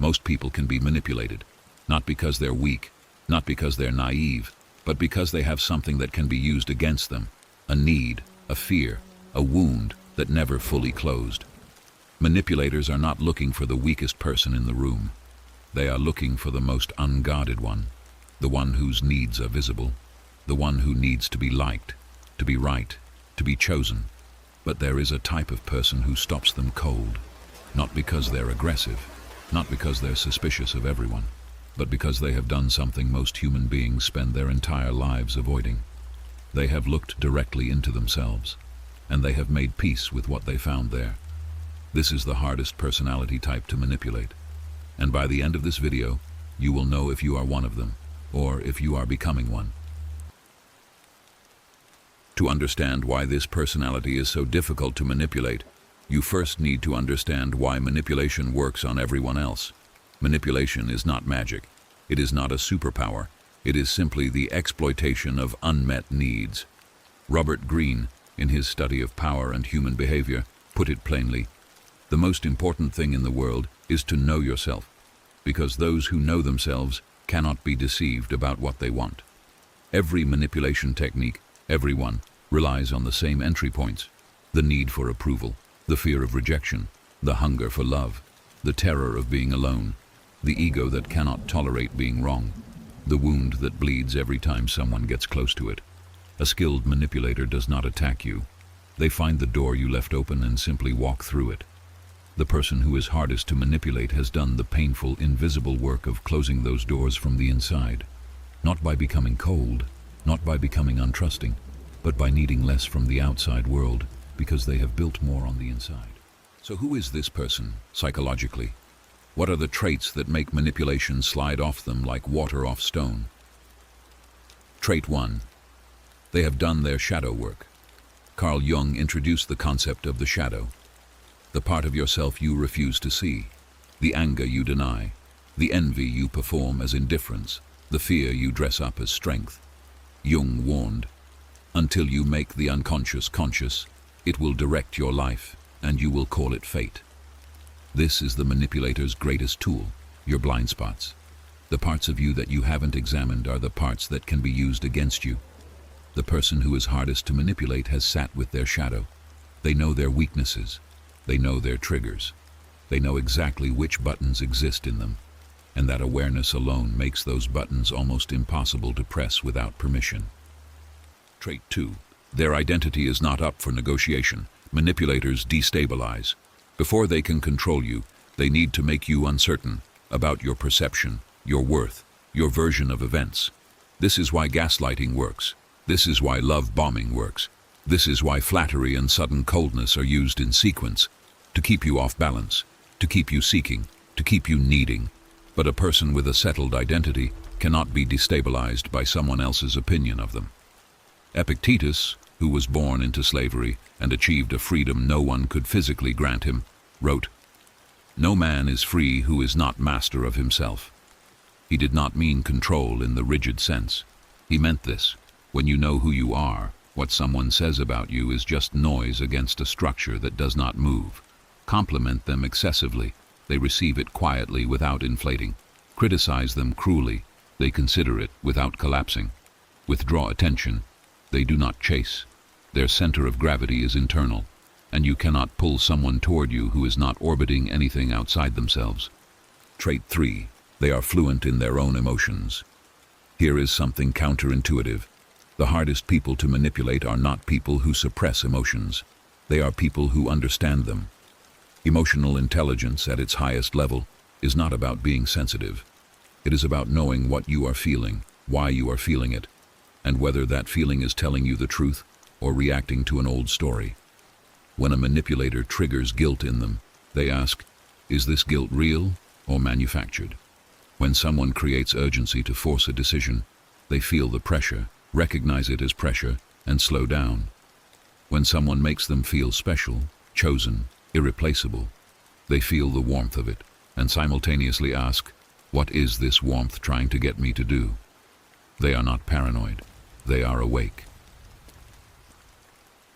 Most people can be manipulated, not because they're weak, not because they're naive, but because they have something that can be used against them, a need, a fear, a wound that never fully closed. Manipulators are not looking for the weakest person in the room. They are looking for the most unguarded one, the one whose needs are visible, the one who needs to be liked, to be right, to be chosen. But there is a type of person who stops them cold, not because they're aggressive, not because they're suspicious of everyone, but because they have done something most human beings spend their entire lives avoiding. They have looked directly into themselves, and they have made peace with what they found there. This is the hardest personality type to manipulate, and by the end of this video, you will know if you are one of them, or if you are becoming one. To understand why this personality is so difficult to manipulate, you first need to understand why manipulation works on everyone else. Manipulation is not magic. It is not a superpower. It is simply the exploitation of unmet needs. Robert Greene, in his study of power and human behavior, put it plainly: the most important thing in the world is to know yourself, because those who know themselves cannot be deceived about what they want. Every manipulation technique, everyone, relies on the same entry points: the need for approval, the fear of rejection, the hunger for love, the terror of being alone, the ego that cannot tolerate being wrong, the wound that bleeds every time someone gets close to it. A skilled manipulator does not attack you. They find the door you left open and simply walk through it. The person who is hardest to manipulate has done the painful, invisible work of closing those doors from the inside, not by becoming cold, not by becoming untrusting, but by needing less from the outside world, because they have built more on the inside. So who is this person, psychologically? What are the traits that make manipulation slide off them like water off stone? Trait 1. They have done their shadow work. Carl Jung introduced the concept of the shadow. The part of yourself you refuse to see, the anger you deny, the envy you perform as indifference, the fear you dress up as strength. Jung warned, until you make the unconscious conscious, it will direct your life, and you will call it fate. This is the manipulator's greatest tool, your blind spots. The parts of you that you haven't examined are the parts that can be used against you. The person who is hardest to manipulate has sat with their shadow. They know their weaknesses. They know their triggers. They know exactly which buttons exist in them, and that awareness alone makes those buttons almost impossible to press without permission. Trait 2. Their identity is not up for negotiation. Manipulators destabilize. Before they can control you, they need to make you uncertain about your perception, your worth, your version of events. This is why gaslighting works. This is why love bombing works. This is why flattery and sudden coldness are used in sequence, to keep you off balance, to keep you seeking, to keep you needing. But a person with a settled identity cannot be destabilized by someone else's opinion of them. Epictetus, who was born into slavery and achieved a freedom no one could physically grant him, wrote, "No man is free who is not master of himself." He did not mean control in the rigid sense. He meant this: when you know who you are, what someone says about you is just noise against a structure that does not move. Compliment them excessively, they receive it quietly without inflating. Criticize them cruelly, they consider it without collapsing. Withdraw attention, they do not chase. Their center of gravity is internal, and you cannot pull someone toward you who is not orbiting anything outside themselves. Trait 3. They are fluent in their own emotions. Here is something counterintuitive. The hardest people to manipulate are not people who suppress emotions. They are people who understand them. Emotional intelligence at its highest level is not about being sensitive. It is about knowing what you are feeling, why you are feeling it, and whether that feeling is telling you the truth or reacting to an old story. When a manipulator triggers guilt in them, they ask, is this guilt real or manufactured? When someone creates urgency to force a decision, they feel the pressure, recognize it as pressure, and slow down. When someone makes them feel special, chosen, irreplaceable, they feel the warmth of it and simultaneously ask, what is this warmth trying to get me to do? They are not paranoid. They are awake.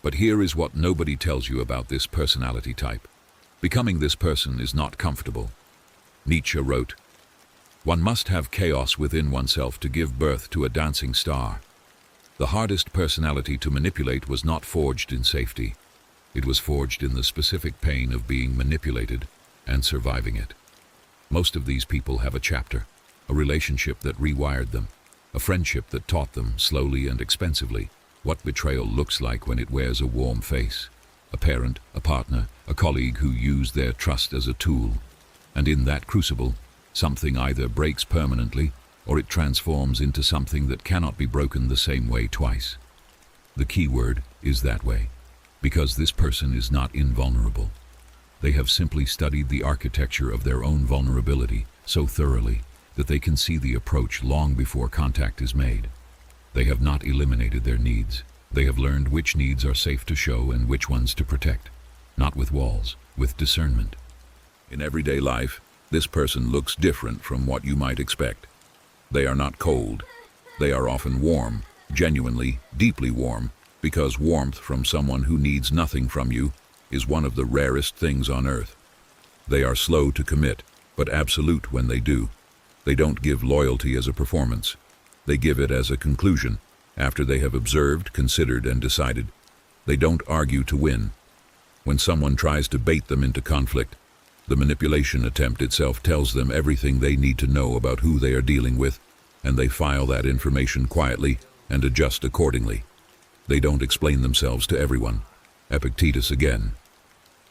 But here is what nobody tells you about this personality type. Becoming this person is not comfortable. Nietzsche wrote, "One must have chaos within oneself to give birth to a dancing star." The hardest personality to manipulate was not forged in safety. It was forged in the specific pain of being manipulated and surviving it. Most of these people have a chapter, a relationship that rewired them, a friendship that taught them, slowly and expensively, what betrayal looks like when it wears a warm face. A parent, a partner, a colleague who used their trust as a tool. And in that crucible, something either breaks permanently or it transforms into something that cannot be broken the same way twice. The key word is that way, because this person is not invulnerable. They have simply studied the architecture of their own vulnerability so thoroughly that they can see the approach long before contact is made. They have not eliminated their needs. They have learned which needs are safe to show and which ones to protect, not with walls, with discernment. In everyday life, this person looks different from what you might expect. They are not cold. They are often warm, genuinely, deeply warm, because warmth from someone who needs nothing from you is one of the rarest things on earth. They are slow to commit, but absolute when they do. They don't give loyalty as a performance. They give it as a conclusion, after they have observed, considered, and decided. They don't argue to win. When someone tries to bait them into conflict, the manipulation attempt itself tells them everything they need to know about who they are dealing with, and they file that information quietly and adjust accordingly. They don't explain themselves to everyone. Epictetus again.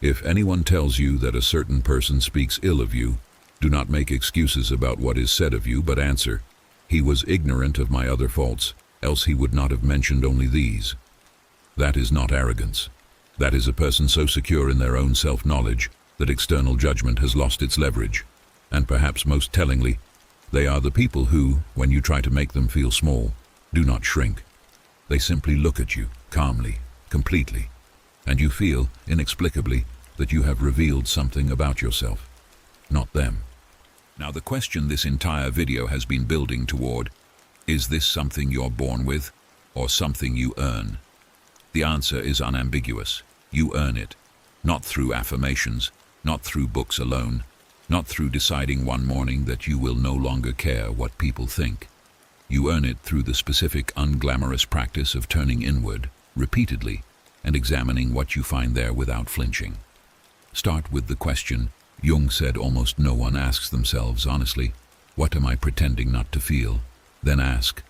If anyone tells you that a certain person speaks ill of you, do not make excuses about what is said of you, but answer, "He was ignorant of my other faults, else he would not have mentioned only these." That is not arrogance. That is a person so secure in their own self-knowledge that external judgment has lost its leverage. And perhaps most tellingly, they are the people who, when you try to make them feel small, do not shrink. They simply look at you, calmly, completely, and you feel, inexplicably, that you have revealed something about yourself, not them. Now the question this entire video has been building toward, is this something you're born with, or something you earn? The answer is unambiguous. You earn it, not through affirmations, not through books alone, not through deciding one morning that you will no longer care what people think. You earn it through the specific unglamorous practice of turning inward, repeatedly, and examining what you find there without flinching. Start with the question Jung said almost no one asks themselves honestly, what am I pretending not to feel? Then ask,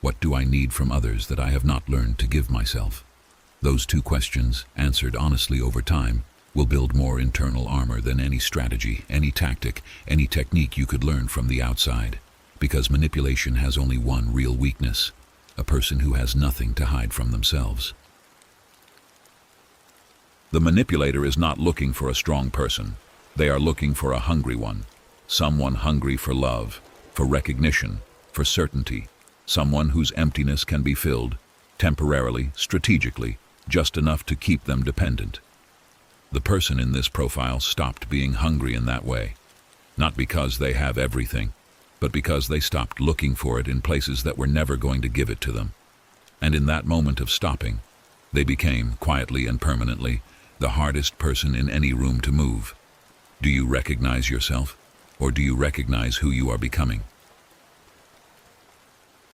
what do I need from others that I have not learned to give myself? Those two questions, answered honestly over time, will build more internal armor than any strategy, any tactic, any technique you could learn from the outside. Because manipulation has only one real weakness, a person who has nothing to hide from themselves. The manipulator is not looking for a strong person. They are looking for a hungry one. Someone hungry for love, for recognition, for certainty. Someone whose emptiness can be filled, temporarily, strategically, just enough to keep them dependent. The person in this profile stopped being hungry in that way. Not because they have everything, but because they stopped looking for it in places that were never going to give it to them. And in that moment of stopping, they became, quietly and permanently, the hardest person in any room to move. Do you recognize yourself, or do you recognize who you are becoming?